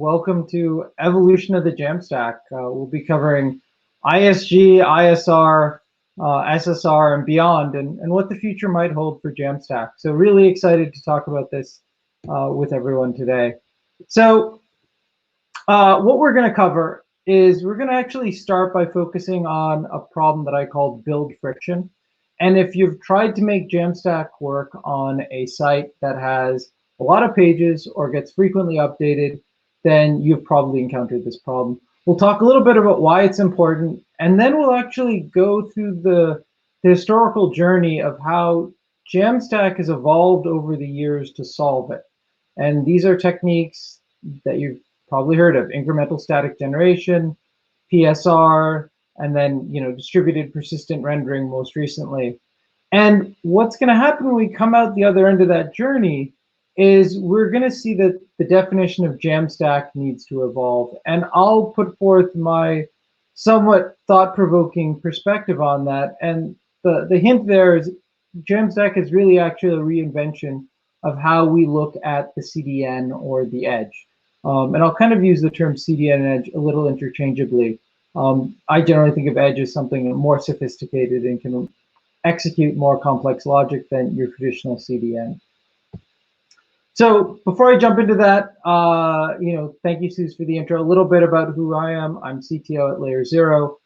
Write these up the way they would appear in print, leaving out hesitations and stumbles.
welcome to Evolution of the Jamstack. We'll be covering ISG, ISR, SSR, and beyond, and what the future might hold for Jamstack. So really excited to talk about this with everyone today. So what we're going to cover is we're going to actually start by focusing on a problem that I call build friction. And if you've tried to make Jamstack work on a site that has a lot of pages or gets frequently updated, then you've probably encountered this problem. We'll talk a little bit about why it's important, and then we'll actually go through the historical journey of how Jamstack has evolved over the years to solve it. And these are techniques that you've probably heard of: incremental static generation, PSR, and then distributed persistent rendering most recently. And what's going to happen when we come out the other end of that journey is we're going to see that the definition of Jamstack needs to evolve. And I'll put forth my somewhat thought-provoking perspective on that. And the hint there is Jamstack is really actually a reinvention of how we look at the CDN or the edge. And I'll kind of use the term CDN and edge a little interchangeably. I generally think of edge as something more sophisticated and can execute more complex logic than your traditional CDN. So before I jump into that, thank you, Suze, for the intro. A little bit about who I am. I'm CTO at Layer Zero,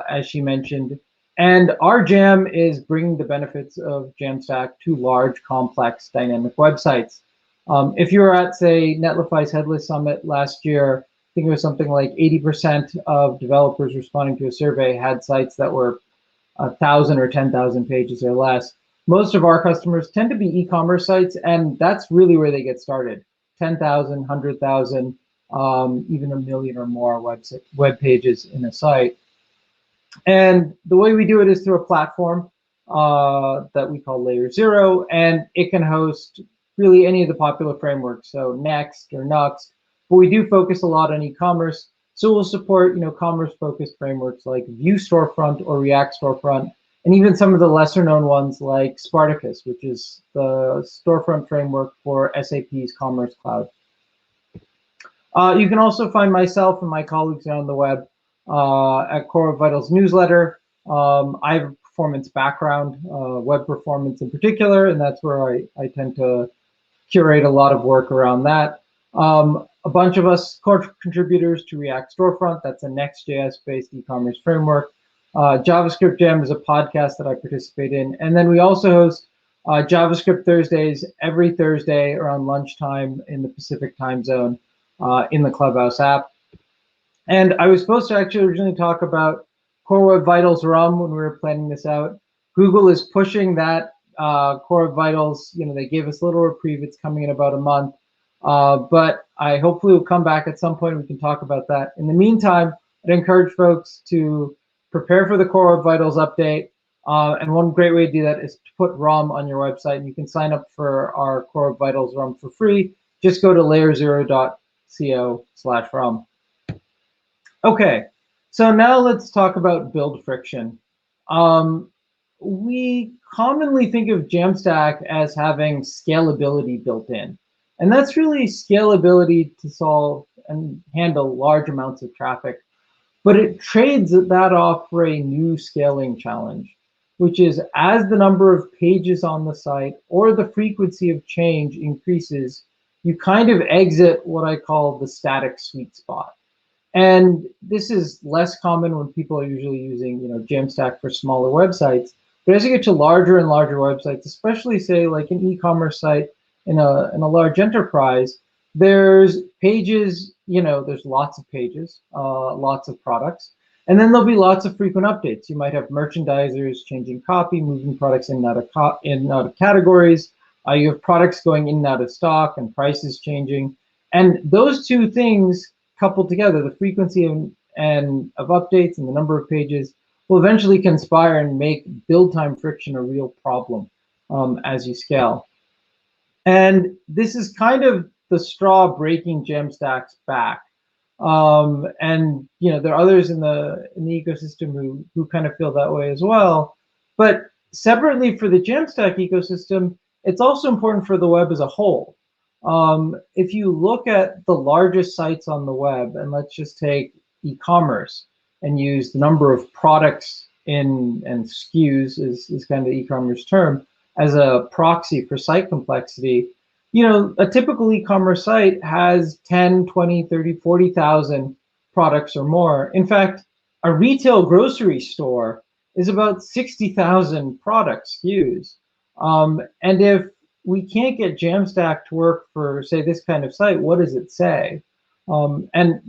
as she mentioned. And our jam is bringing the benefits of Jamstack to large, complex, dynamic websites. If you were at, say, Netlify's Headless Summit last year, I think it was something like 80% of developers responding to a survey had sites that were 1,000 or 10,000 pages or less. Most of our customers tend to be e-commerce sites, and that's really where they get started. 10,000, 100,000, even 1 million or more web pages in a site. And the way we do it is through a platform that we call Layer Zero, and it can host really any of the popular frameworks, so Next or Nux. But we do focus a lot on e-commerce, so we'll support commerce-focused frameworks like Vue Storefront or React Storefront, and even some of the lesser-known ones like Spartacus, which is the storefront framework for SAP's Commerce Cloud. You can also find myself and my colleagues around the web at Core Web Vitals newsletter. I have a performance background, web performance in particular, and that's where I tend to curate a lot of work around that. A bunch of us core contributors to React Storefront. That's a Next.js-based e-commerce framework. JavaScript Jam is a podcast that I participate in. And then we also host JavaScript Thursdays every Thursday around lunchtime in the Pacific time zone in the Clubhouse app. And I was supposed to actually originally talk about Core Web Vitals RUM when we were planning this out. Google is pushing that Core Web Vitals. They gave us a little reprieve. It's coming in about a month. But I hopefully will come back at some point and we can talk about that. In the meantime, I'd encourage folks to prepare for the Core Web Vitals update. And one great way to do that is to put RUM on your website. And you can sign up for our Core Web Vitals RUM for free. Just go to layerzero.co/RUM. Okay, so now let's talk about build friction. We commonly think of Jamstack as having scalability built in. And that's really scalability to solve and handle large amounts of traffic. But it trades that off for a new scaling challenge, which is as the number of pages on the site or the frequency of change increases, you kind of exit what I call the static sweet spot. And this is less common when people are usually using Jamstack for smaller websites. But as you get to larger and larger websites, especially say like an e-commerce site in a large enterprise, there's pages, there's lots of pages, lots of products, and then there'll be lots of frequent updates. You might have merchandisers changing copy, moving products in and out of categories. You have products going in and out of stock and prices changing. And those two things coupled together, the frequency of updates and the number of pages, will eventually conspire and make build time friction a real problem as you scale. And this is kind of the straw breaking Jamstack's back. And there are others in the ecosystem who kind of feel that way as well. But separately for the Jamstack ecosystem, it's also important for the web as a whole. If you look at the largest sites on the web, and let's just take e-commerce and use the number of products in and SKUs is kind of the e-commerce term as a proxy for site complexity, a typical e-commerce site has 10, 20, 30, 40,000 products or more. In fact, a retail grocery store is about 60,000 product SKUs. And if we can't get Jamstack to work for, say, this kind of site, what does it say? And,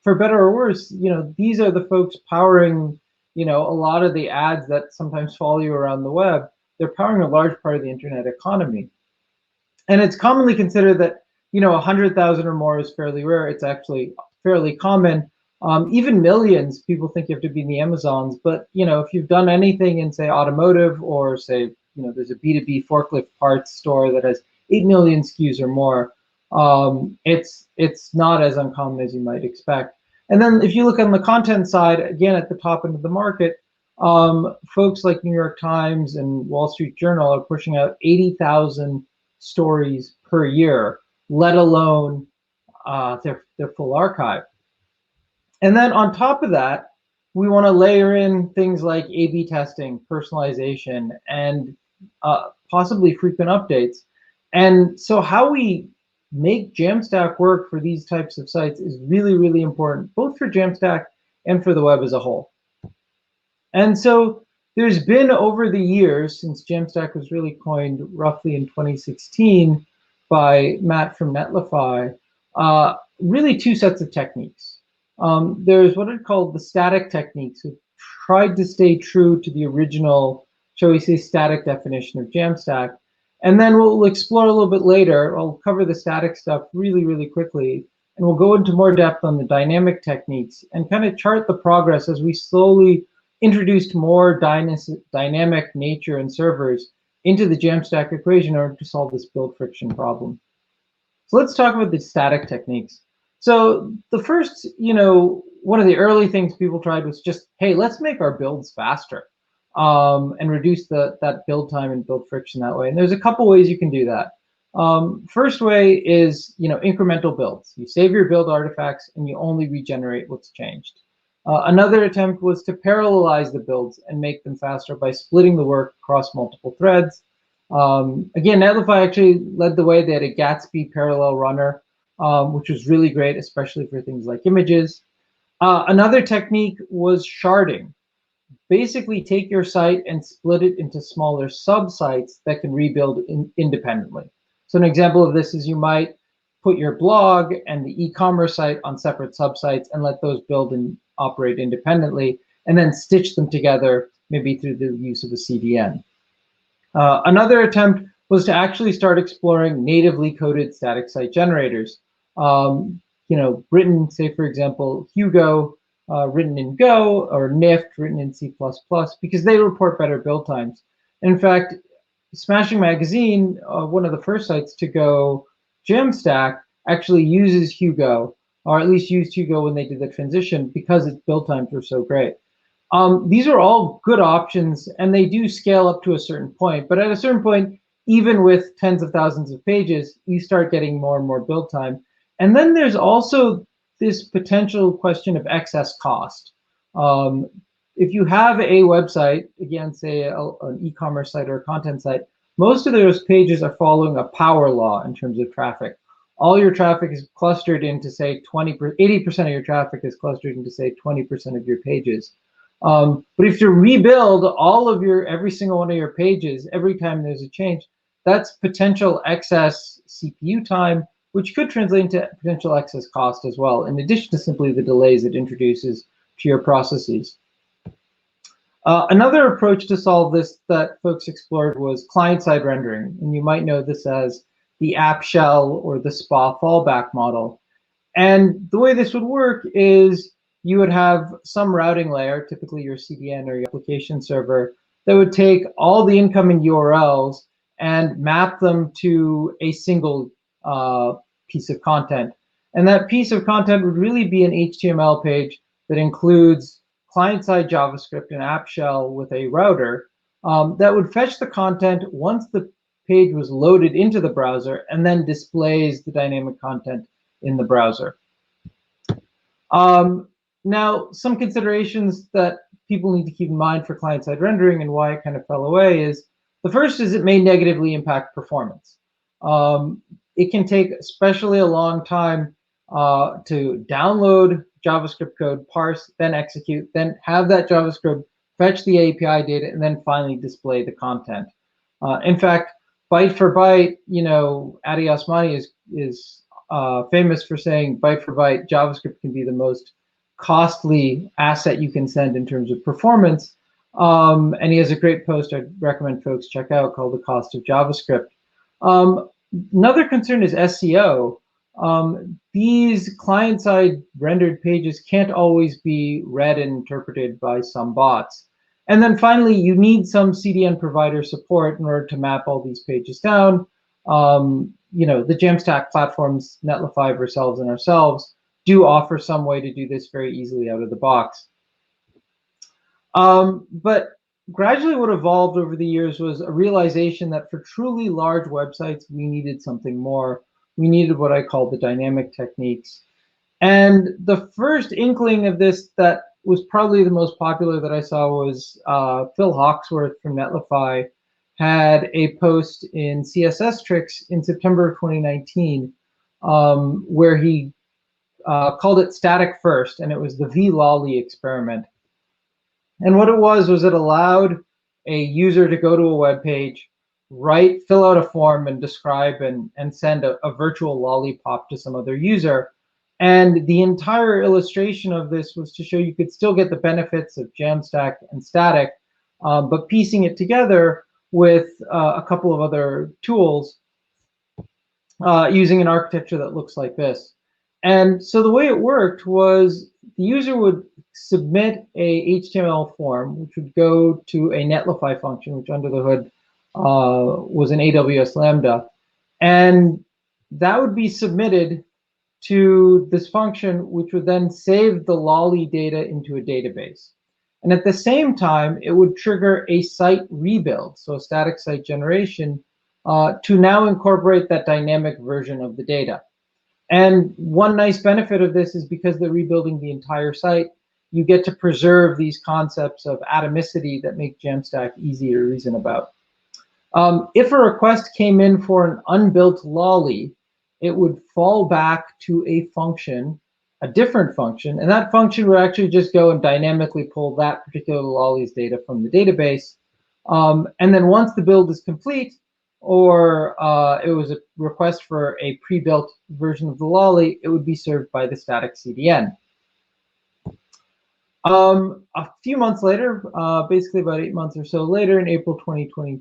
for better or worse, these are the folks powering, a lot of the ads that sometimes follow you around the web. They're powering a large part of the internet economy. And it's commonly considered that, 100,000 or more is fairly rare. It's actually fairly common. Even millions, people think you have to be in the Amazons. But, if you've done anything in, say, automotive or, say, there's a B2B forklift parts store that has 8 million SKUs or more, it's not as uncommon as you might expect. And then if you look on the content side, again, at the top end of the market, folks like New York Times and Wall Street Journal are pushing out 80,000 stories per year, let alone their full archive. And then on top of that, we want to layer in things like A/B testing, personalization, and possibly frequent updates. And so how we make Jamstack work for these types of sites is really, really important, both for Jamstack and for the web as a whole. And so there's been, over the years, since Jamstack was really coined roughly in 2016 by Matt from Netlify, really two sets of techniques. There's what are called the static techniques, who tried to stay true to the original, shall we say, static definition of Jamstack. And then we'll explore a little bit later. I'll cover the static stuff really, really quickly. And we'll go into more depth on the dynamic techniques and kind of chart the progress as we slowly introduced more dynamic nature and servers into the Jamstack equation in order to solve this build friction problem. So let's talk about the static techniques. So the first, one of the early things people tried was just, hey, let's make our builds faster and reduce that build time and build friction that way. And there's a couple ways you can do that. First way is, incremental builds. You save your build artifacts and you only regenerate what's changed. Another attempt was to parallelize the builds and make them faster by splitting the work across multiple threads. Again, Netlify actually led the way. They had a Gatsby parallel runner, which was really great, especially for things like images. Another technique was sharding. Basically, take your site and split it into smaller sub-sites that can rebuild independently. So an example of this is you might put your blog and the e-commerce site on separate sub-sites and let those build and operate independently, and then stitch them together, maybe through the use of a CDN. Another attempt was to actually start exploring natively coded static site generators. Written, say, for example, Hugo, written in Go, or NIFT, written in C++, because they report better build times. In fact, Smashing Magazine, one of the first sites to go Jamstack, actually uses Hugo, or at least used Hugo when they did the transition, because its build times were so great. These are all good options, and they do scale up to a certain point. But at a certain point, even with tens of thousands of pages, you start getting more and more build time. And then there's also this potential question of excess cost. If you have a website, again, say an e-commerce site or a content site, most of those pages are following a power law in terms of traffic. All your traffic is clustered into, say, 80% of your traffic is clustered into, say, 20% of your pages. But if you rebuild all of every single one of your pages every time there's a change, that's potential excess CPU time, which could translate into potential excess cost as well, in addition to simply the delays it introduces to your processes. Another approach to solve this that folks explored was client-side rendering, and you might know this as the app shell or the SPA fallback model. And the way this would work is you would have some routing layer, typically your CDN or your application server, that would take all the incoming URLs and map them to a single piece of content. And that piece of content would really be an HTML page that includes client-side JavaScript and app shell with a router that would fetch the content once the page was loaded into the browser and then displays the dynamic content in the browser. Now, some considerations that people need to keep in mind for client-side rendering and why it kind of fell away is, the first is it may negatively impact performance. It can take especially a long time to download JavaScript code, parse, then execute, then have that JavaScript fetch the API data, and then finally display the content. In fact, byte for byte, Adi Osmani is famous for saying byte for byte, JavaScript can be the most costly asset you can send in terms of performance. And he has a great post I'd recommend folks check out called The Cost of JavaScript. Another concern is SEO. These client-side rendered pages can't always be read and interpreted by some bots. And then finally, you need some CDN provider support in order to map all these pages down. The Jamstack platforms, Netlify, Vercells, and ourselves do offer some way to do this very easily out of the box. But gradually what evolved over the years was a realization that for truly large websites, we needed something more. We needed what I call the dynamic techniques. And the first inkling of this that was probably the most popular that I saw was Phil Hawksworth from Netlify had a post in CSS Tricks in September of 2019 where he called it static first, and it was the Vlolly experiment. And what it was it allowed a user to go to a web page, fill out a form and describe and send a virtual lollipop to some other user. And the entire illustration of this was to show you could still get the benefits of Jamstack and static, but piecing it together with a couple of other tools using an architecture that looks like this. And so the way it worked was the user would submit a HTML form, which would go to a Netlify function, which under the hood was an AWS Lambda. And that would be submitted to this function, which would then save the lolly data into a database. And at the same time, it would trigger a site rebuild, so a static site generation, to now incorporate that dynamic version of the data. And one nice benefit of this is because they're rebuilding the entire site, you get to preserve these concepts of atomicity that make Jamstack easy to reason about. If a request came in for an unbuilt lolly, it would fall back to a function, a different function, and that function would actually just go and dynamically pull that particular lolly's data from the database. And then once the build is complete, or it was a request for a pre-built version of the lolly, it would be served by the static CDN. A few months later, basically about 8 months or so later, in April 2020,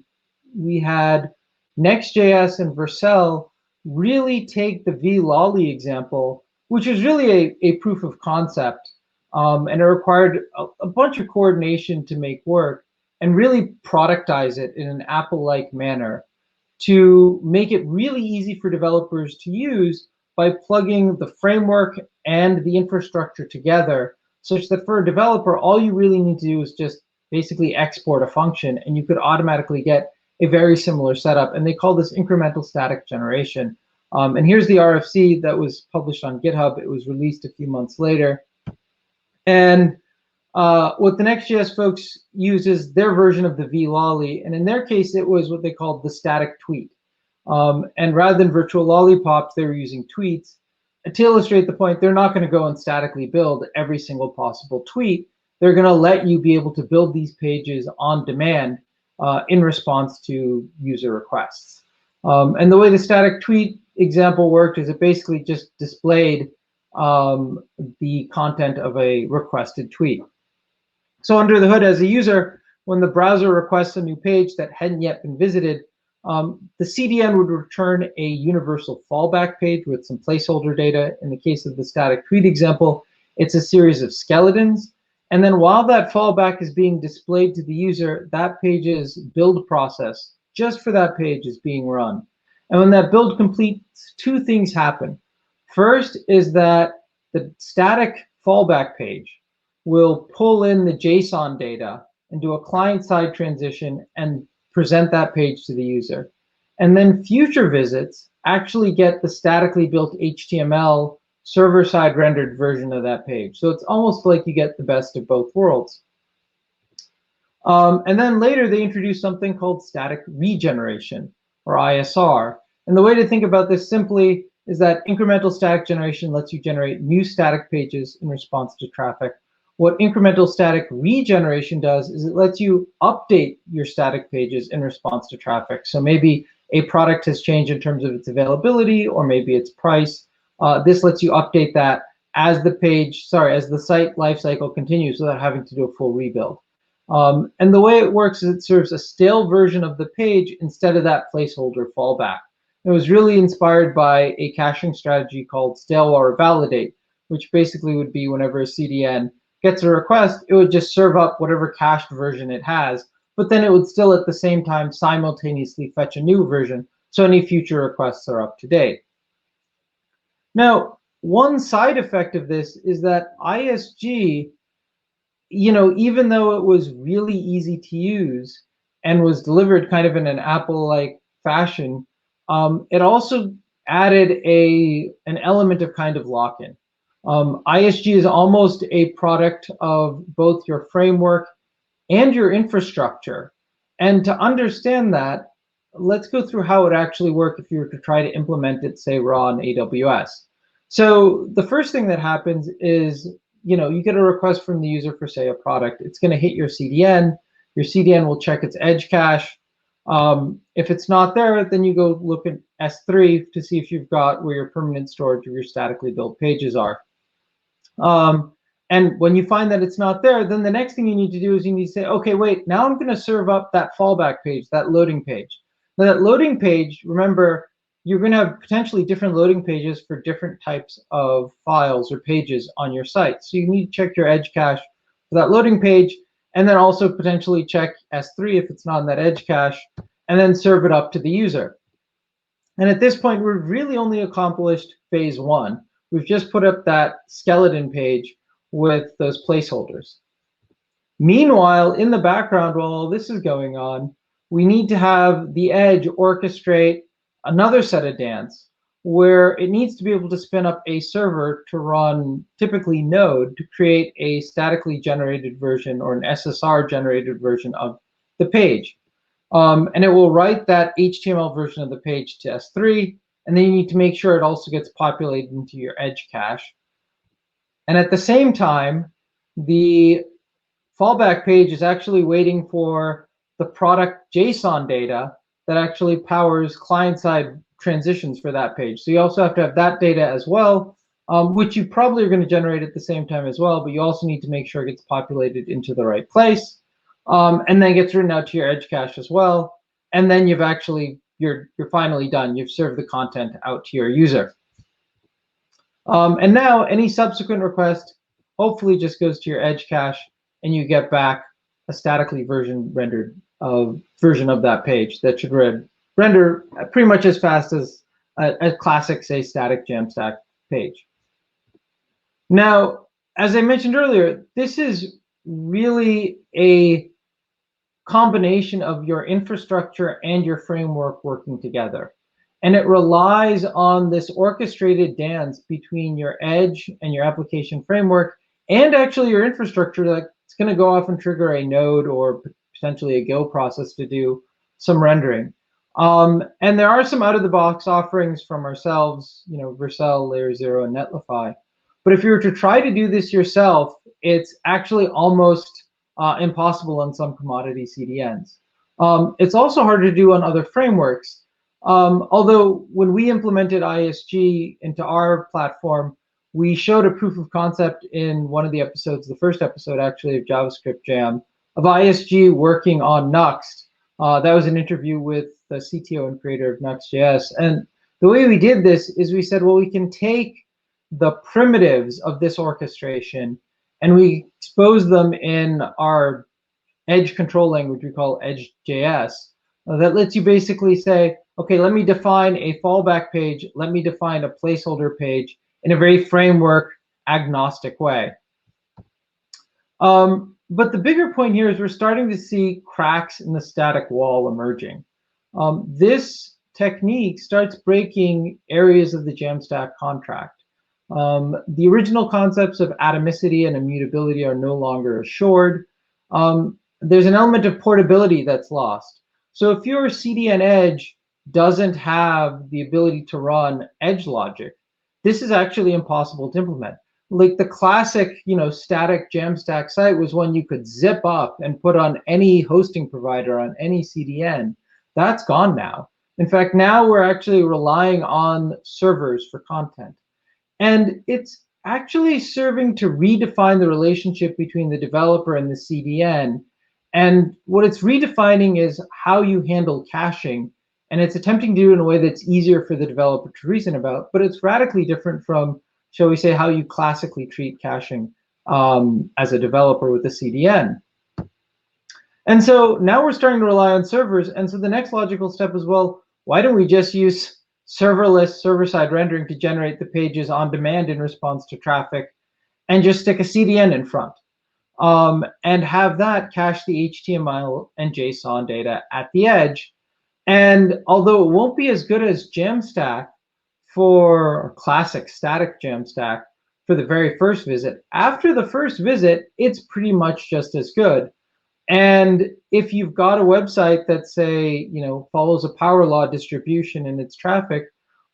we had Next.js and Vercel really take the Vlolly example, which is really a proof of concept, and it required a bunch of coordination to make work, and really productize it in an Apple-like manner to make it really easy for developers to use by plugging the framework and the infrastructure together, such that for a developer, all you really need to do is just basically export a function, and you could automatically get a very similar setup. And they call this incremental static generation. And here's the RFC that was published on GitHub. It was released a few months later. And what the Next.js folks use is their version of the Vlolly. And in their case, it was what they called the static tweet. And rather than virtual lollipops, they were using tweets. To illustrate the point, they're not going to go and statically build every single possible tweet. They're going to let you be able to build these pages on demand in response to user requests. And the way the static tweet example worked is it basically just displayed the content of a requested tweet. So under the hood, as a user, when the browser requests a new page that hadn't yet been visited, the CDN would return a universal fallback page with some placeholder data. In the case of the static tweet example, it's a series of skeletons. And then while that fallback is being displayed to the user, that page's build process just for that page is being run. And when that build completes, two things happen. First is that the static fallback page will pull in the JSON data and do a client-side transition and present that page to the user. And then future visits actually get the statically built HTML server-side rendered version of that page. So it's almost like you get the best of both worlds. And then later they introduced something called static regeneration, or ISR. And the way to think about this simply is that incremental static generation lets you generate new static pages in response to traffic. What incremental static regeneration does is it lets you update your static pages in response to traffic. So maybe a product has changed in terms of its availability, or maybe its price. This lets you update that as the site lifecycle continues without having to do a full rebuild. And the way it works is it serves a stale version of the page instead of that placeholder fallback. It was really inspired by a caching strategy called stale while validate, which basically would be whenever a CDN gets a request, it would just serve up whatever cached version it has, but then it would still at the same time simultaneously fetch a new version, so any future requests are up to date. Now, one side effect of this is that ISG, even though it was really easy to use and was delivered kind of in an Apple-like fashion, it also added an element of kind of lock-in. ISG is almost a product of both your framework and your infrastructure. And to understand that, let's go through how it actually works if you were to try to implement it, say, raw in AWS. So the first thing that happens is, you get a request from the user for, say, a product. It's going to hit your CDN. Your CDN will check its edge cache. If it's not there, then you go look at S3 to see if you've got where your permanent storage of your statically built pages are. And when you find that it's not there, then the next thing you need to do is you need to say, okay, wait, now I'm going to serve up that fallback page, that loading page. Now that loading page, remember, you're going to have potentially different loading pages for different types of files or pages on your site. So you need to check your edge cache for that loading page, and then also potentially check S3 if it's not in that edge cache, and then serve it up to the user. And at this point, we've really only accomplished phase one. We've just put up that skeleton page with those placeholders. Meanwhile, in the background, while all this is going on, we need to have the edge orchestrate another set of dance where it needs to be able to spin up a server to run, typically Node, to create a statically generated version or an SSR generated version of the page. And it will write that HTML version of the page to S3, and then you need to make sure it also gets populated into your edge cache. And at the same time, the fallback page is actually waiting for the product JSON data that actually powers client-side transitions for that page. So you also have to have that data as well, which you probably are going to generate at the same time as well, but you also need to make sure it gets populated into the right place, and then gets written out to your edge cache as well. And then you're finally done. You've served the content out to your user. And now any subsequent request hopefully just goes to your edge cache, and you get back a statically rendered version of that page that should render pretty much as fast as a classic, say, static Jamstack page. Now, as I mentioned earlier, this is really a combination of your infrastructure and your framework working together. And it relies on this orchestrated dance between your edge and your application framework and actually your infrastructure that's going to go off and trigger a node or potentially a Go process to do some rendering. And there are some out-of-the-box offerings from ourselves, Vercel, Layer 0, and Netlify. But if you were to try to do this yourself, it's actually almost impossible on some commodity CDNs. It's also hard to do on other frameworks. Although when we implemented ISG into our platform, we showed a proof of concept in one of the episodes, the first episode actually of JavaScript Jam, of ISG working on Nuxt. That was an interview with the CTO and creator of Next.js. And the way we did this is we said, well, we can take the primitives of this orchestration and we expose them in our edge control language we call Edge.js. That lets you basically say, okay, let me define a fallback page, let me define a placeholder page in a very framework agnostic way. But the bigger point here is we're starting to see cracks in the static wall emerging. This technique starts breaking areas of the Jamstack contract. The original concepts of atomicity and immutability are no longer assured. There's an element of portability that's lost. So if your CDN edge doesn't have the ability to run edge logic, this is actually impossible to implement. Like the classic, static Jamstack site was one you could zip up and put on any hosting provider on any CDN. That's gone now. In fact, now we're actually relying on servers for content. And it's actually serving to redefine the relationship between the developer and the CDN. And what it's redefining is how you handle caching. And it's attempting to do it in a way that's easier for the developer to reason about, but it's radically different from, shall we say, how you classically treat caching as a developer with a CDN. And so now we're starting to rely on servers. And so the next logical step is, well, why don't we just use serverless server-side rendering to generate the pages on demand in response to traffic and just stick a CDN in front and have that cache the HTML and JSON data at the edge. And although it won't be as good as Jamstack for classic static Jamstack for the very first visit, after the first visit, it's pretty much just as good. And if you've got a website that, say, follows a power law distribution in its traffic,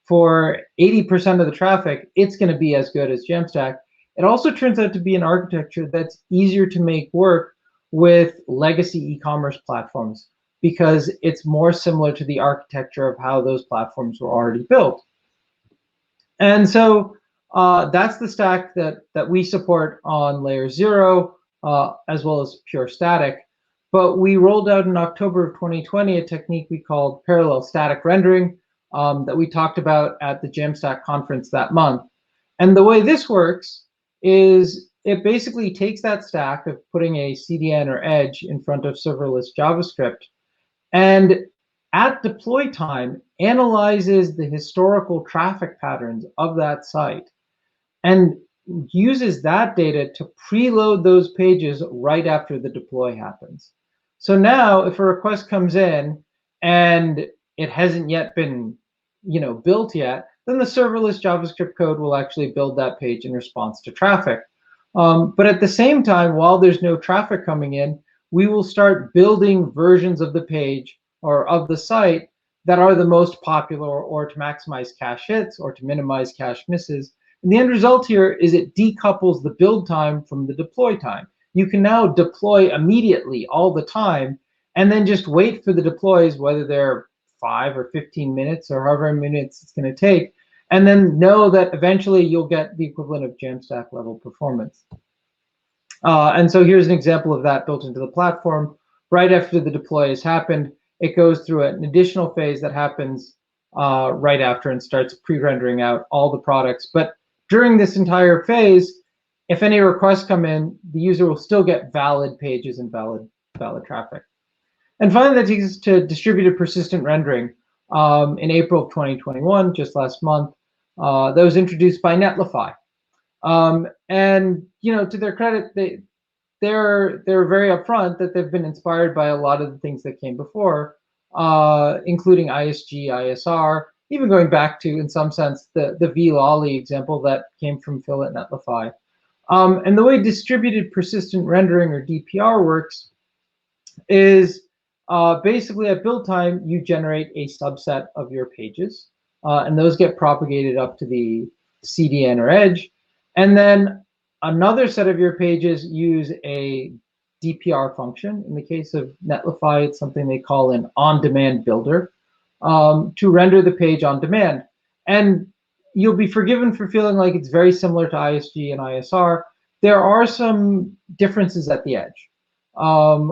for 80% of the traffic, it's going to be as good as Jamstack. It also turns out to be an architecture that's easier to make work with legacy e-commerce platforms because it's more similar to the architecture of how those platforms were already built. And so that's the stack that we support on layer 0, as well as pure static. But we rolled out in October of 2020 a technique we called parallel static rendering that we talked about at the Jamstack conference that month. And the way this works is it basically takes that stack of putting a CDN or edge in front of serverless JavaScript and at deploy time analyzes the historical traffic patterns of that site and uses that data to preload those pages right after the deploy happens. So now if a request comes in and it hasn't yet been built yet, then the serverless JavaScript code will actually build that page in response to traffic. But at the same time, while there's no traffic coming in, we will start building versions of the page or of the site that are the most popular, or to maximize cache hits or to minimize cache misses. And the end result here is it decouples the build time from the deploy time. You can now deploy immediately all the time and then just wait for the deploys, whether they're 5 or 15 minutes or however many minutes it's going to take, and then know that eventually you'll get the equivalent of Jamstack level performance. And so here's an example of that built into the platform. Right after the deploy has happened, it goes through an additional phase that happens right after and starts pre-rendering out all the products. But during this entire phase, if any requests come in, the user will still get valid pages and valid traffic. And finally, that takes us to distributed persistent rendering. In April of 2021, just last month, that was introduced by Netlify. And to their credit, they're very upfront that they've been inspired by a lot of the things that came before, including ISG, ISR, even going back to, in some sense, the Vlolly example that came from Phil at Netlify. And the way distributed persistent rendering, or DPR, works is basically at build time, you generate a subset of your pages, and those get propagated up to the CDN or edge. And then another set of your pages use a DPR function. In the case of Netlify, it's something they call an on-demand builder to render the page on demand. And you'll be forgiven for feeling like it's very similar to ISG and ISR. There are some differences at the edge,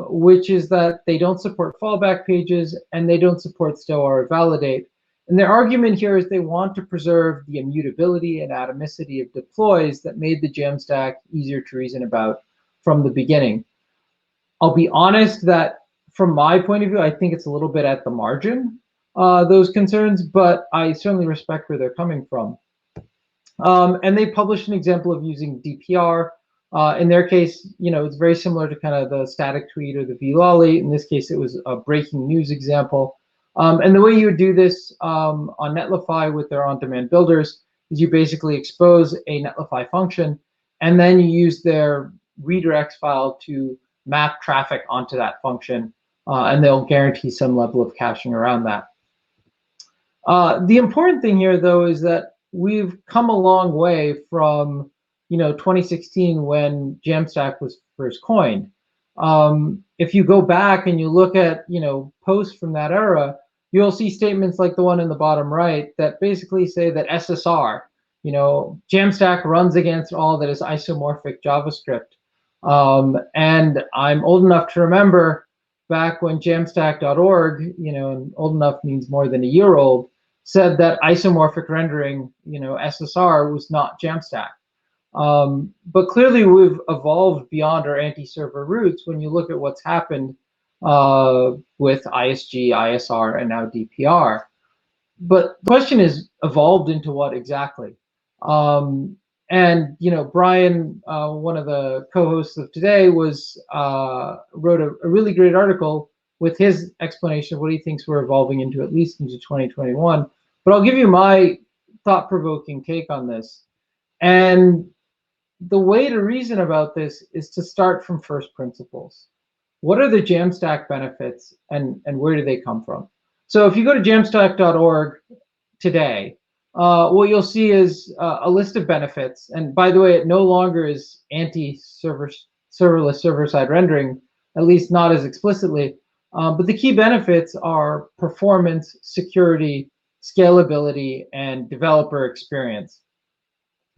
which is that they don't support fallback pages and they don't support stow or validate. And their argument here is they want to preserve the immutability and atomicity of deploys that made the Jamstack easier to reason about from the beginning. I'll be honest that from my point of view, I think it's a little bit at the margin, those concerns, but I certainly respect where they're coming from. And they published an example of using DPR. In their case, it's very similar to kind of the static tweet or the Vlolly. In this case, it was a breaking news example. And the way you would do this on Netlify with their on-demand builders is you basically expose a Netlify function, and then you use their redirects file to map traffic onto that function, and they'll guarantee some level of caching around that. The important thing here, though, is that we've come a long way from 2016 when Jamstack was first coined. If you go back and you look at posts from that era, you'll see statements like the one in the bottom right that basically say that SSR, Jamstack runs against all that is isomorphic JavaScript. And I'm old enough to remember back when Jamstack.org, and old enough means more than a year old, said that isomorphic rendering, SSR, was not Jamstack. But clearly we've evolved beyond our anti-server roots when you look at what's happened with ISG, ISR, and now DPR. But the question is, evolved into what exactly? And Brian, one of the co-hosts of today, wrote a really great article with his explanation of what he thinks we're evolving into, at least into 2021. But I'll give you my thought-provoking take on this. And the way to reason about this is to start from first principles. What are the Jamstack benefits, and where do they come from? So if you go to jamstack.org today, what you'll see is a list of benefits. And by the way, it no longer is serverless server-side rendering, at least not as explicitly. But the key benefits are performance, security, scalability, and developer experience.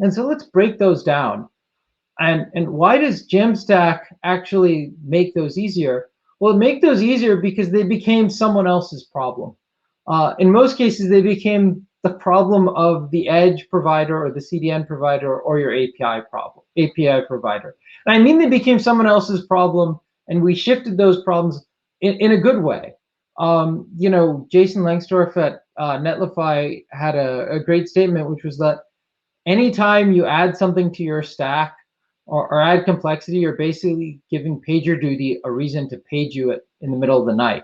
And so let's break those down. And why does Jamstack actually make those easier? Well, it makes those easier because they became someone else's problem. In most cases, they became the problem of the edge provider or the CDN provider or your API provider. And I mean they became someone else's problem, and we shifted those problems in a good way. Jason Langsdorff at Netlify had a great statement, which was that anytime you add something to your stack or add complexity, you're basically giving PagerDuty a reason to page you in the middle of the night.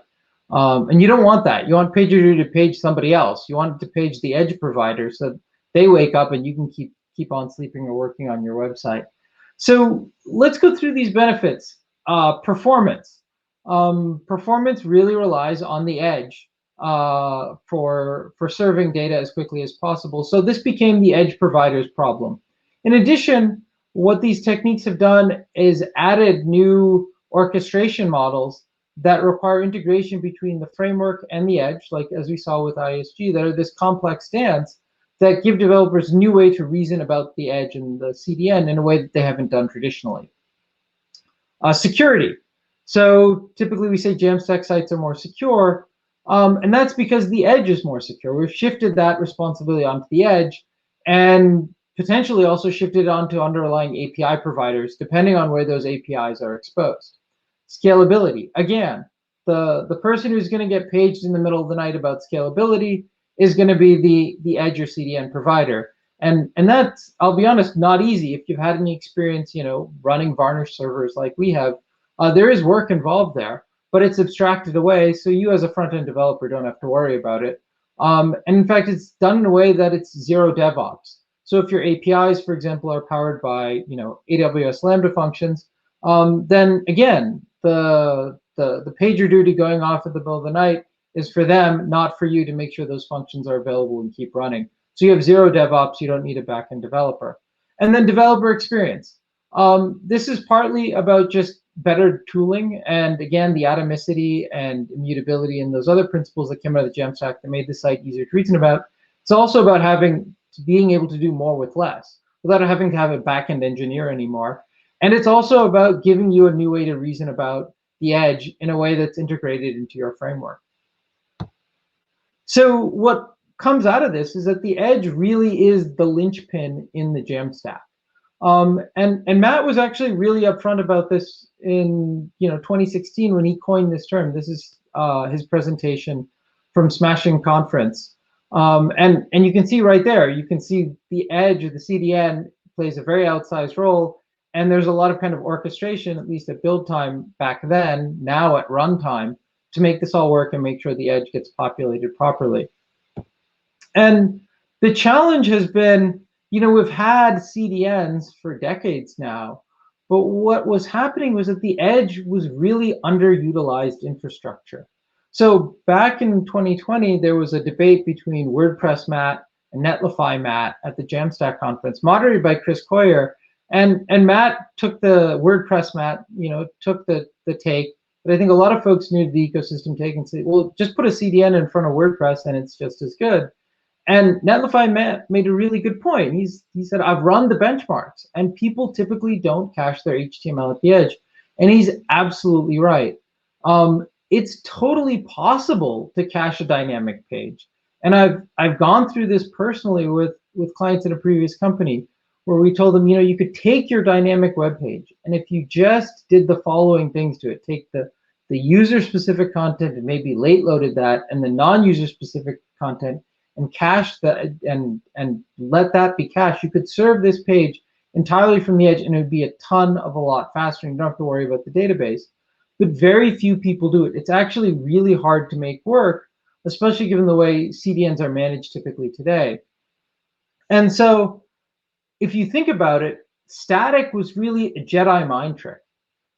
And you don't want that. You want PagerDuty to page somebody else. You want it to page the edge provider so they wake up and you can keep on sleeping or working on your website. So let's go through these benefits. Performance. Performance really relies on the edge for serving data as quickly as possible. So this became the edge provider's problem. In addition, what these techniques have done is added new orchestration models that require integration between the framework and the edge, like as we saw with ISG, that are this complex dance that give developers a new way to reason about the edge and the CDN in a way that they haven't done traditionally. Security. So typically we say Jamstack sites are more secure, and that's because the edge is more secure. We've shifted that responsibility onto the edge and potentially also shifted onto underlying API providers, depending on where those APIs are exposed. Scalability. Again, the person who's going to get paged in the middle of the night about scalability is going to be the edge or CDN provider. And that's, I'll be honest, not easy. If you've had any experience, running varnished servers like we have, there is work involved there, but it's abstracted away, so you as a front-end developer don't have to worry about it. And in fact, it's done in a way that it's zero DevOps. So if your APIs, for example, are powered by AWS Lambda functions, then again, the PagerDuty going off in the middle of the night is for them, not for you, to make sure those functions are available and keep running. So you have zero DevOps, you don't need a backend developer. And then developer experience. This is partly about just better tooling, and again, the atomicity and immutability and those other principles that came out of the Jamstack that made the site easier to reason about. It's also about being able to do more with less, without having to have a backend engineer anymore. And it's also about giving you a new way to reason about the edge in a way that's integrated into your framework. So what comes out of this is that the edge really is the linchpin in the Jamstack. And Matt was actually really upfront about this in 2016 when he coined this term. This is his presentation from Smashing Conference. And you can see right there, you can see the edge of the CDN plays a very outsized role. And there's a lot of kind of orchestration, at least at build time back then, now at runtime, to make this all work and make sure the edge gets populated properly. And the challenge has been, we've had CDNs for decades now, but what was happening was that the edge was really underutilized infrastructure. So back in 2020, there was a debate between WordPress Matt and Netlify Matt at the Jamstack conference, moderated by Chris Coyier. And Matt took the WordPress Matt, took the take. But I think a lot of folks knew the ecosystem take and say, well, just put a CDN in front of WordPress and it's just as good. And Netlify Matt made a really good point. He said, I've run the benchmarks, and people typically don't cache their HTML at the edge. And he's absolutely right. It's totally possible to cache a dynamic page. And I've gone through this personally with clients in a previous company, where we told them, you could take your dynamic web page, and if you just did the following things to it, take the user-specific content and maybe late loaded that, and the non-user-specific content, and cache that, and let that be cached, you could serve this page entirely from the edge, and it would be a lot faster, and you don't have to worry about the database. But very few people do it. It's actually really hard to make work, especially given the way CDNs are managed typically today. And so if you think about it, static was really a Jedi mind trick.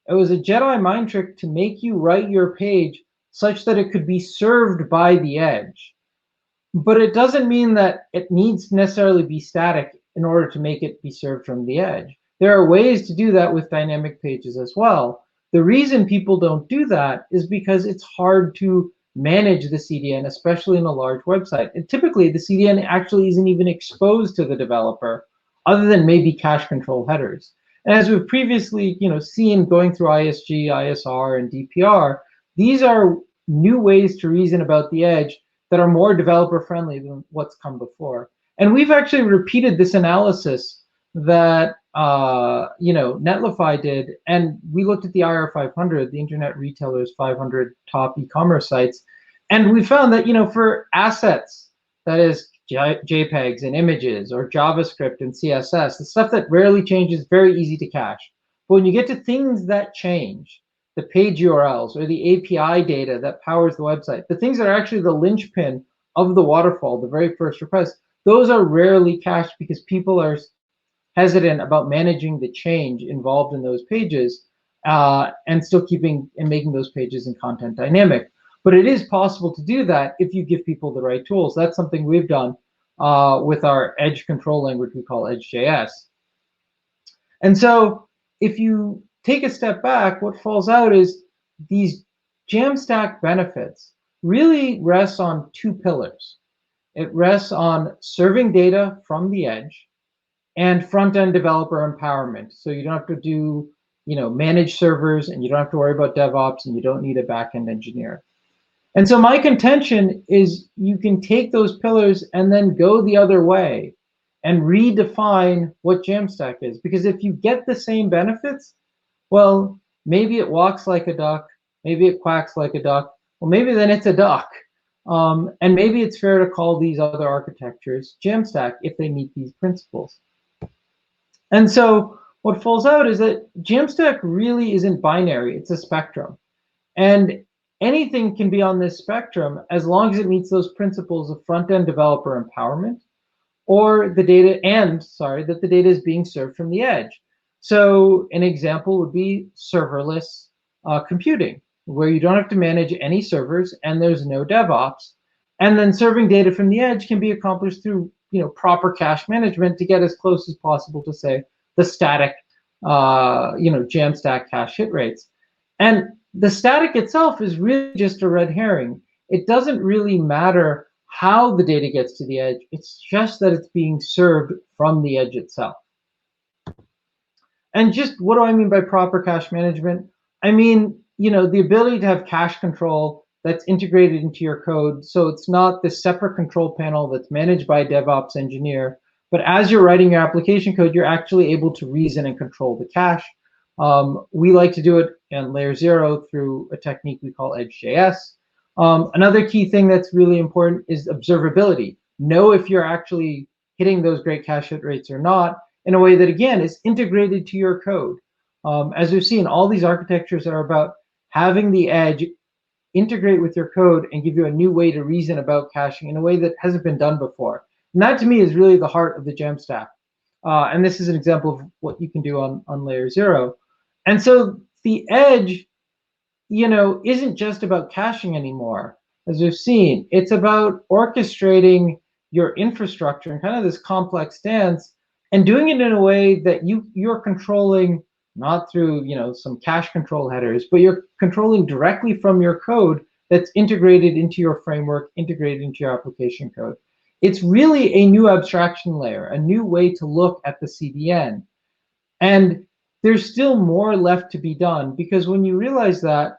It was a Jedi mind trick to make you write your page such that it could be served by the edge. But it doesn't mean that it needs to necessarily be static in order to make it be served from the edge. There are ways to do that with dynamic pages as well. The reason people don't do that is because it's hard to manage the CDN, especially in a large website. And typically, the CDN actually isn't even exposed to the developer, other than maybe cache control headers. And as we've previously seen going through ISG, ISR, and DPR, these are new ways to reason about the edge that are more developer friendly than what's come before. And we've actually repeated this analysis that Netlify did, and we looked at the IR 500, the Internet Retailers 500 top e-commerce sites, and we found that for assets, that is JPEGs and images, or JavaScript and CSS, the stuff that rarely changes, very easy to cache. But when you get to things that change, the page URLs or the API data that powers the website, the things that are actually the linchpin of the waterfall, the very first request, those are rarely cached because people are hesitant about managing the change involved in those pages and still keeping and making those pages and content dynamic. But it is possible to do that if you give people the right tools. That's something we've done with our edge control language we call Edge.js. And so if you take a step back, what falls out is these Jamstack benefits really rests on two pillars. It rests on serving data from the edge and front-end developer empowerment. So you don't have to do, manage servers, and you don't have to worry about DevOps, and you don't need a back-end engineer. And so my contention is you can take those pillars and then go the other way and redefine what Jamstack is. Because if you get the same benefits, well, maybe it walks like a duck, maybe it quacks like a duck, well, maybe then it's a duck. And maybe it's fair to call these other architectures Jamstack if they meet these principles. And so what falls out is that Jamstack really isn't binary, it's a spectrum. And anything can be on this spectrum as long as it meets those principles of front-end developer empowerment, or the data, that the data is being served from the edge. So an example would be serverless computing, where you don't have to manage any servers and there's no DevOps. And then serving data from the edge can be accomplished through proper cache management to get as close as possible to, say, the static Jamstack cache hit rates. And the static itself is really just a red herring. It doesn't really matter how the data gets to the edge. It's just that it's being served from the edge itself. And just what do I mean by proper cache management? I mean, the ability to have cache control that's integrated into your code. So it's not this separate control panel that's managed by a DevOps engineer, but as you're writing your application code, you're actually able to reason and control the cache. We like to do it in layer 0 through a technique we call Edge.js. Another key thing that's really important is observability. Know if you're actually hitting those great cache hit rates or not in a way that, again, is integrated to your code. As we've seen, all these architectures are about having the edge integrate with your code and give you a new way to reason about caching in a way that hasn't been done before. And that to me is really the heart of the Jamstack. And this is an example of what you can do on layer 0. And so the edge, isn't just about caching anymore, as we've seen. It's about orchestrating your infrastructure in kind of this complex dance and doing it in a way that you're controlling, not through some cache control headers, but you're controlling directly from your code that's integrated into your framework, integrated into your application code. It's really a new abstraction layer, a new way to look at the CDN. And there's still more left to be done, because when you realize that,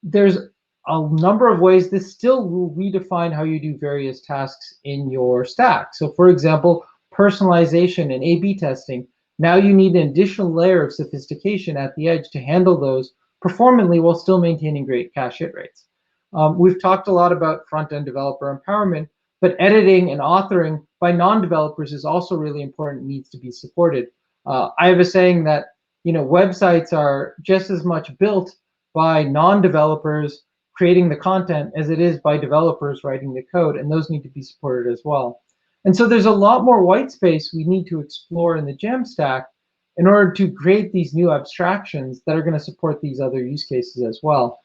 there's a number of ways this still will redefine how you do various tasks in your stack. So for example, personalization and A/B testing. Now you need an additional layer of sophistication at the edge to handle those performantly while still maintaining great cache hit rates. We've talked a lot about front-end developer empowerment, but editing and authoring by non-developers is also really important and needs to be supported. I have a saying that websites are just as much built by non-developers creating the content as it is by developers writing the code, and those need to be supported as well. And so there's a lot more white space we need to explore in the Jamstack in order to create these new abstractions that are going to support these other use cases as well.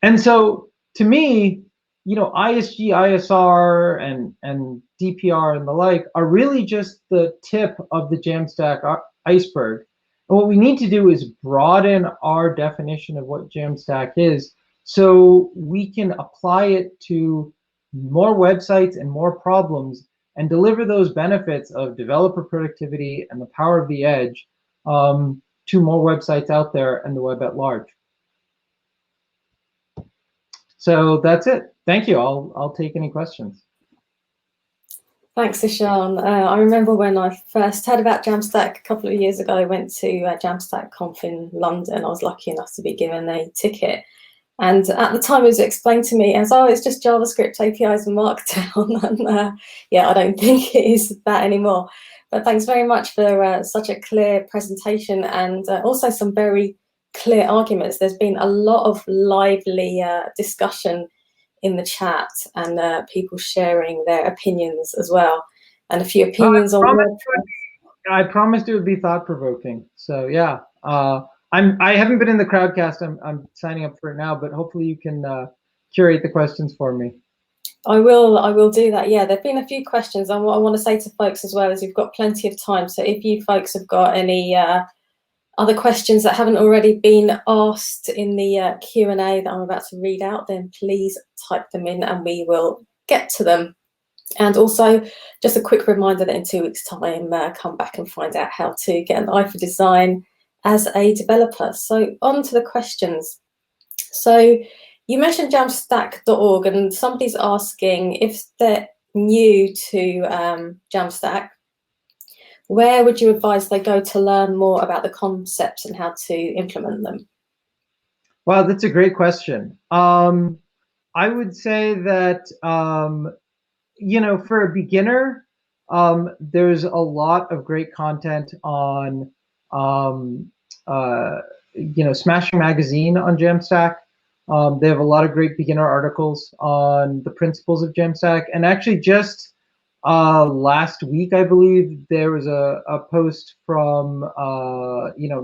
And so to me, ISG, ISR, and DPR and the like are really just the tip of the Jamstack iceberg. And what we need to do is broaden our definition of what Jamstack is so we can apply it to more websites and more problems and deliver those benefits of developer productivity and the power of the edge to more websites out there and the web at large. So that's it. Thank you. I'll take any questions. Thanks, Ishan. I remember when I first heard about Jamstack a couple of years ago. I went to Jamstack Conf in London. I was lucky enough to be given a ticket. And at the time, it was explained to me as, oh, it's just JavaScript, APIs, and Markdown. And yeah, I don't think it is that anymore. But thanks very much for such a clear presentation and also some very clear arguments. There's been a lot of lively discussion in the chat and people sharing their opinions as well. And a few opinions on I promised it would be thought-provoking. So yeah, I haven't been in the Crowdcast. I'm signing up for it now, but hopefully you can curate the questions for me. I will do that. Yeah, there've been a few questions, and what I want to say to folks as well is you've got plenty of time. So if you folks have got any other questions that haven't already been asked in the Q&A that I'm about to read out, then please type them in and we will get to them. And also, just a quick reminder that in 2 weeks' time, come back and find out how to get an eye for design as a developer. So on to the questions. So you mentioned jamstack.org, and somebody's asking if they're new to Jamstack, where would you advise they go to learn more about the concepts and how to implement them? Wow, that's a great question. I would say that, for a beginner, there's a lot of great content on, Smashing Magazine on Jamstack. They have a lot of great beginner articles on the principles of Jamstack. And actually just last week, I believe, there was a post from,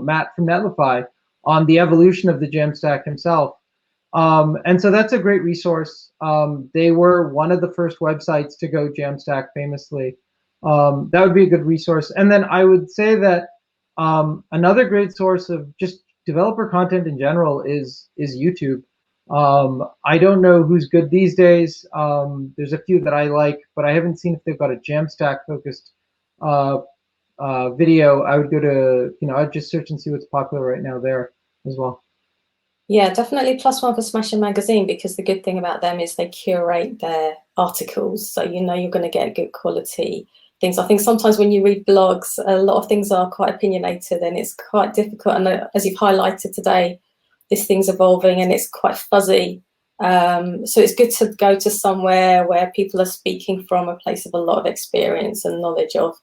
Matt from Netlify on the evolution of the Jamstack himself. And so that's a great resource. They were one of the first websites to go Jamstack famously. That would be a good resource. And then I would say that another great source of just developer content in general is YouTube. I don't know who's good these days. There's a few that I like, but I haven't seen if they've got a Jamstack focused video. I would go to, I'd just search and see what's popular right now there as well. Yeah, definitely +1 for Smashing Magazine, because the good thing about them is they curate their articles. So you're going to get good quality things. I think sometimes when you read blogs, a lot of things are quite opinionated and it's quite difficult. And as you've highlighted today, this thing's evolving and it's quite fuzzy. So it's good to go to somewhere where people are speaking from a place of a lot of experience and knowledge of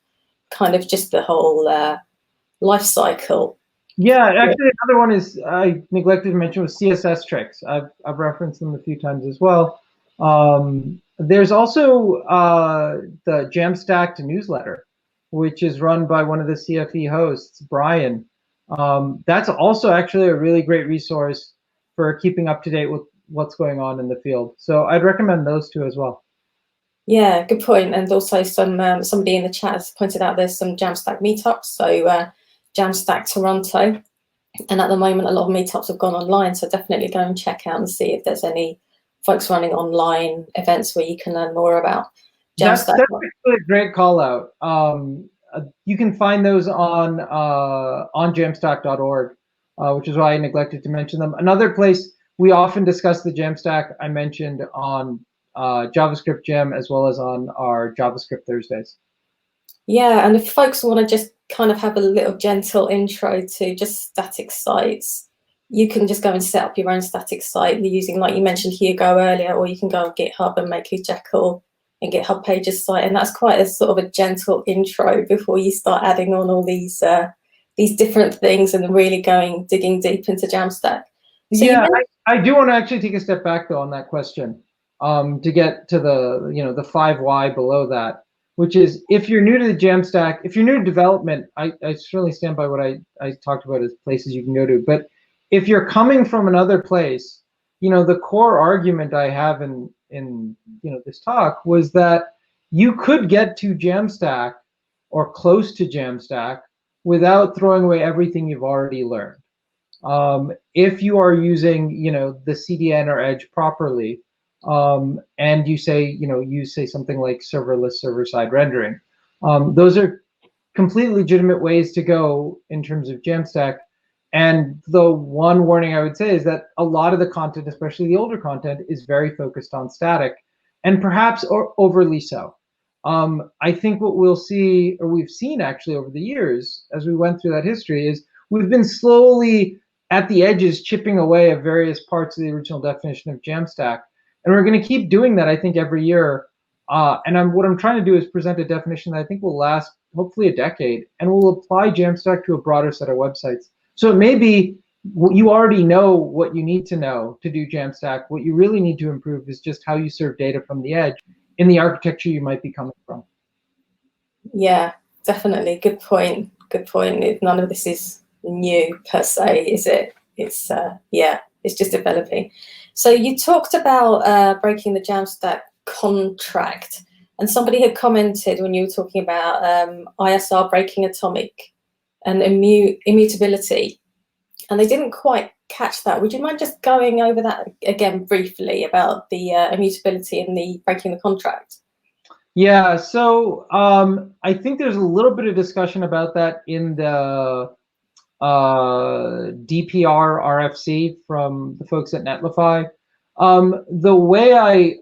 kind of just the whole life cycle. Yeah, actually, another one is I neglected to mention was CSS tricks. I've referenced them a few times as well. There's also the Jamstack newsletter, which is run by one of the CFE hosts, Brian. That's also actually a really great resource for keeping up to date with what's going on in the field. So I'd recommend those two as well. Yeah, good point. And also somebody in the chat has pointed out there's some Jamstack meetups. So Jamstack Toronto. And at the moment, a lot of meetups have gone online. So definitely go and check out and see if there's any folks running online events where you can learn more about Jamstack. That's actually a great call out. You can find those on jamstack.org, which is why I neglected to mention them. Another place we often discuss the Jamstack I mentioned on JavaScript Jam as well as on our JavaScript Thursdays. Yeah, and if folks want to just kind of have a little gentle intro to just static sites, you can just go and set up your own static site using, like you mentioned, Hugo earlier, or you can go on GitHub and make a Jekyll and GitHub Pages site, and that's quite a sort of a gentle intro before you start adding on all these different things and really digging deep into Jamstack. So yeah, I do want to actually take a step back though on that question to get to the 5 why below that, which is if you're new to the Jamstack, if you're new to development, I certainly stand by what I talked about as places you can go to. But if you're coming from another place, the core argument I have in this talk was that you could get to Jamstack or close to Jamstack without throwing away everything you've already learned. If you are using the CDN or Edge properly, and you say something like serverless server-side rendering, those are completely legitimate ways to go in terms of Jamstack. And the one warning I would say is that a lot of the content, especially the older content, is very focused on static, and perhaps overly so. I think what we'll see, or we've seen actually over the years as we went through that history, is we've been slowly at the edges chipping away at various parts of the original definition of Jamstack. And we're going to keep doing that, I think, every year. What I'm trying to do is present a definition that I think will last hopefully a decade and will apply Jamstack to a broader set of websites. So it may be you already know what you need to know to do Jamstack. What you really need to improve is just how you serve data from the edge in the architecture you might be coming from. Yeah, definitely. Good point. Good point. None of this is new per se, is it? It's it's just developing. So you talked about breaking the Jamstack contract, and somebody had commented when you were talking about ISR breaking atomic and immutability, and they didn't quite catch that. Would you mind just going over that again briefly about the immutability and the breaking the contract? Yeah, so I think there's a little bit of discussion about that in the DPR RFC from the folks at Netlify. The way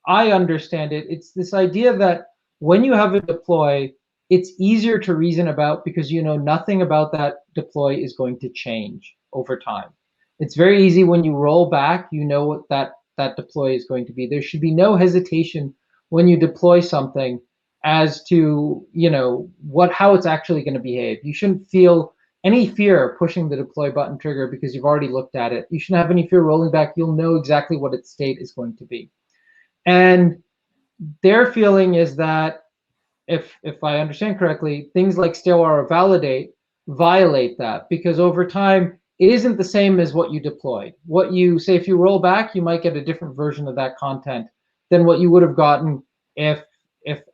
I understand it, it's this idea that when you have a deploy, it's easier to reason about because you know nothing about that deploy is going to change over time. It's very easy when you roll back, you know what that deploy is going to be. There should be no hesitation when you deploy something as to how it's actually going to behave. You shouldn't feel any fear pushing the deploy button trigger because you've already looked at it. You shouldn't have any fear rolling back. You'll know exactly what its state is going to be. And their feeling is that if I understand correctly, things like stale or validate violate that because over time it isn't the same as what you deployed. What you say, if you roll back, you might get a different version of that content than what you would have gotten if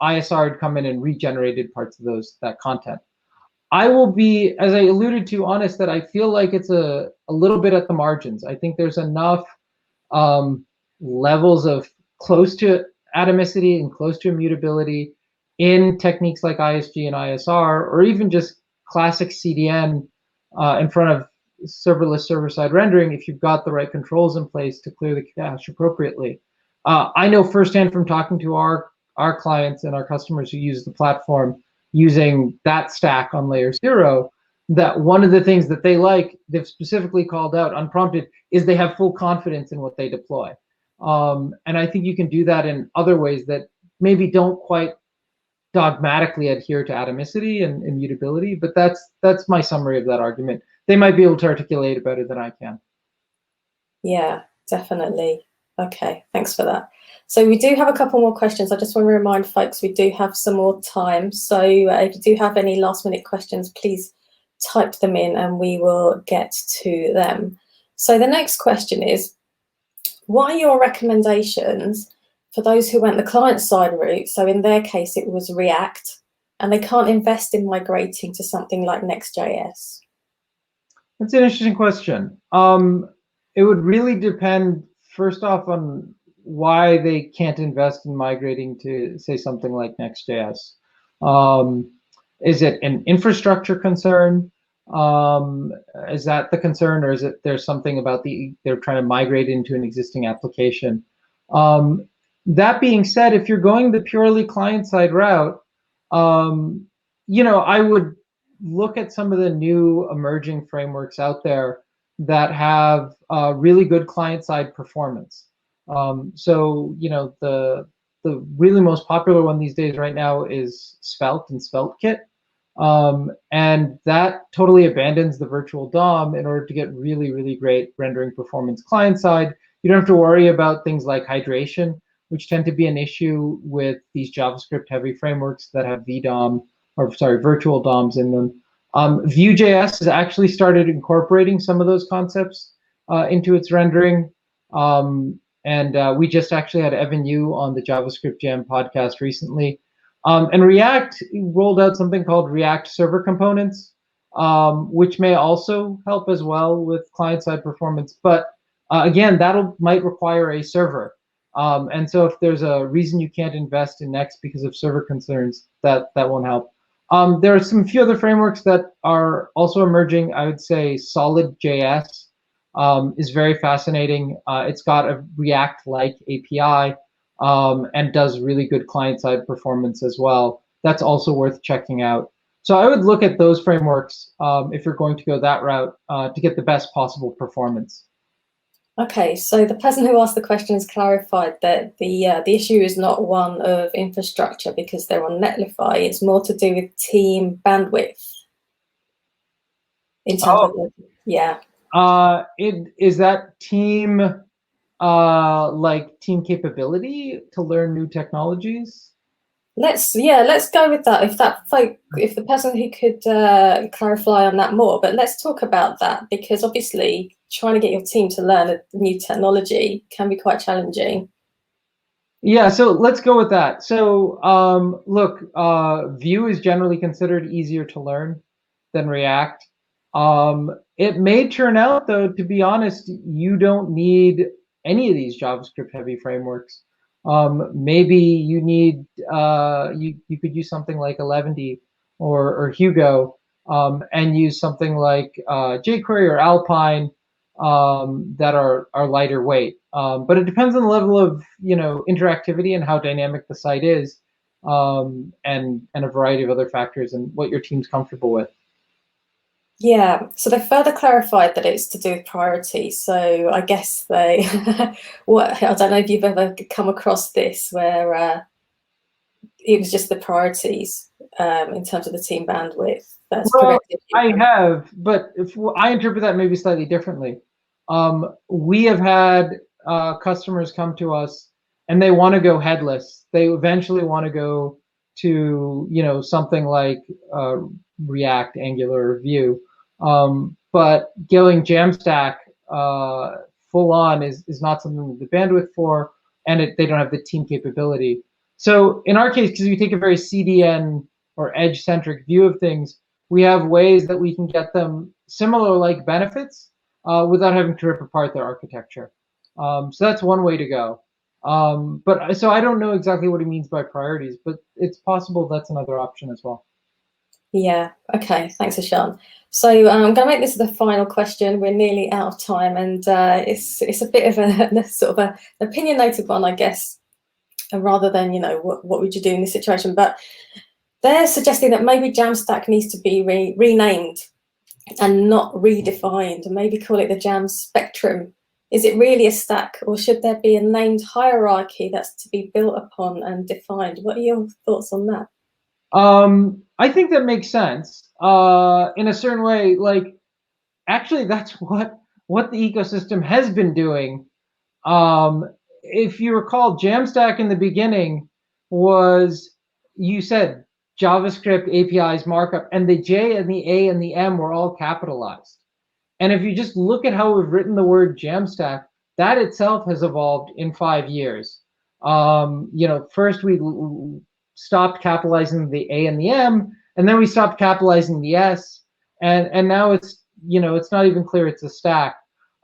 ISR had come in and regenerated parts of that content. I will be, as I alluded to, honest that I feel like it's a little bit at the margins. I think there's enough levels of close to atomicity and close to immutability in techniques like ISG and ISR, or even just classic CDN in front of serverless server-side rendering if you've got the right controls in place to clear the cache appropriately. I know firsthand from talking to our clients and our customers who use the platform using that stack on layer 0, that one of the things that they've specifically called out unprompted, is they have full confidence in what they deploy. And I think you can do that in other ways that maybe don't quite dogmatically adhere to atomicity and immutability, but that's my summary of that argument. they might be able to articulate it better than I can. Yeah, definitely. Okay, thanks for that. So we do have a couple more questions. I just want to remind folks we do have some more time. So if you do have any last minute questions, please type them in and we will get to them. So the next question is, what are your recommendations for those who went the client-side route? So in their case, it was React, and they can't invest in migrating to something like Next.js. That's an interesting question. It would really depend, first off, on why they can't invest in migrating to, say, something like Next.js. Is it an infrastructure concern? Is that the concern, or is it there's something about they're trying to migrate into an existing application? That being said, if you're going the purely client-side route, I would look at some of the new emerging frameworks out there that have really good client-side performance. So the really most popular one these days right now is Svelte and SvelteKit. And that totally abandons the virtual DOM in order to get really, really great rendering performance client-side. You don't have to worry about things like hydration, which tend to be an issue with these JavaScript-heavy frameworks that have virtual DOMs in them. Vue.js has actually started incorporating some of those concepts into its rendering. And we just actually had Evan Yu on the JavaScript Jam podcast recently. And React rolled out something called React Server Components, which may also help as well with client-side performance. But again, might require a server. And so if there's a reason you can't invest in Next because of server concerns, that won't help. There are some few other frameworks that are also emerging. I would say Solid.js is very fascinating. It's got a React-like API and does really good client-side performance as well. That's also worth checking out. So I would look at those frameworks if you're going to go that route to get the best possible performance. Okay, so the person who asked the question has clarified that the issue is not one of infrastructure because they're on Netlify. It's more to do with team bandwidth. In terms of, yeah. Is that team like team capability to learn new technologies? Let's go with that. If the person who could clarify on that more, but let's talk about that, because obviously trying to get your team to learn a new technology can be quite challenging. Yeah, so let's go with that. So look, Vue is generally considered easier to learn than React. It may turn out, though, to be honest, you don't need any of these JavaScript heavy frameworks. Maybe you need you could use something like Eleventy or Hugo and use something like jQuery or Alpine that are lighter weight. But it depends on the level of interactivity and how dynamic the site is, and a variety of other factors and what your team's comfortable with. Yeah, so they further clarified that it's to do with priority. So I guess they, I don't know if you've ever come across this where it was just the priorities in terms of the team bandwidth. Well, I have, but I interpret that maybe slightly differently. We have had customers come to us and they want to go headless. They eventually want to go to something like React, Angular, or Vue. But going Jamstack full on is not something with the bandwidth for, and they don't have the team capability. So in our case, because we take a very CDN or edge-centric view of things, we have ways that we can get them similar like benefits without having to rip apart their architecture. So that's one way to go. But so I don't know exactly what he means by priorities, but it's possible that's another option as well. Yeah, okay, thanks, Ishan. So I'm going to make this the final question. We're nearly out of time, and it's a bit of a sort of an opinionated one, I guess, rather than, what would you do in this situation? But they're suggesting that maybe Jamstack needs to be renamed and not redefined, and maybe call it the Jam Spectrum. Is it really a stack, or should there be a named hierarchy that's to be built upon and defined? What are your thoughts on that? I think that makes sense in a certain way. Like, actually, that's what the ecosystem has been doing. If you recall, Jamstack in the beginning was, you said, JavaScript APIs markup, and the J and the A and the M were all capitalized. And if you just look at how we've written the word Jamstack, that itself has evolved in 5 years. First we stopped capitalizing the A and the M, and then we stopped capitalizing the S, and now it's it's not even clear it's a stack.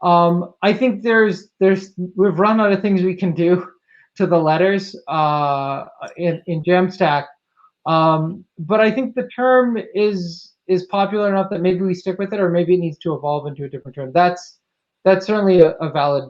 I think we've run out of things we can do to the letters in Jamstack, but I think the term is popular enough that maybe we stick with it, or maybe it needs to evolve into a different term. That's certainly a valid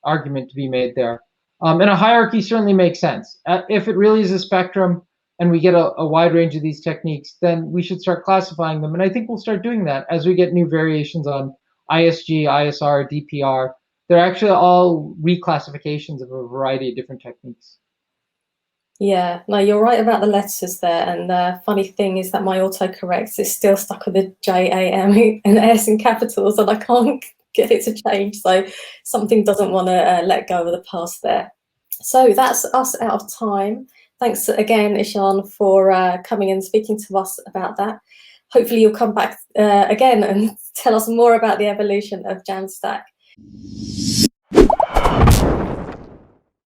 argument to be made there. And a hierarchy certainly makes sense. If it really is a spectrum and we get a wide range of these techniques, then we should start classifying them. And I think we'll start doing that as we get new variations on ISG, ISR, DPR. They're actually all reclassifications of a variety of different techniques. Yeah, no, you're right about the letters there. And the funny thing is that my autocorrect is still stuck with the J, A, M, and S in capitals, and I can't get it to change. So something doesn't want to let go of the past there. So that's us out of time. Thanks again, Ishan, for coming and speaking to us about that. Hopefully you'll come back again and tell us more about the evolution of Jamstack.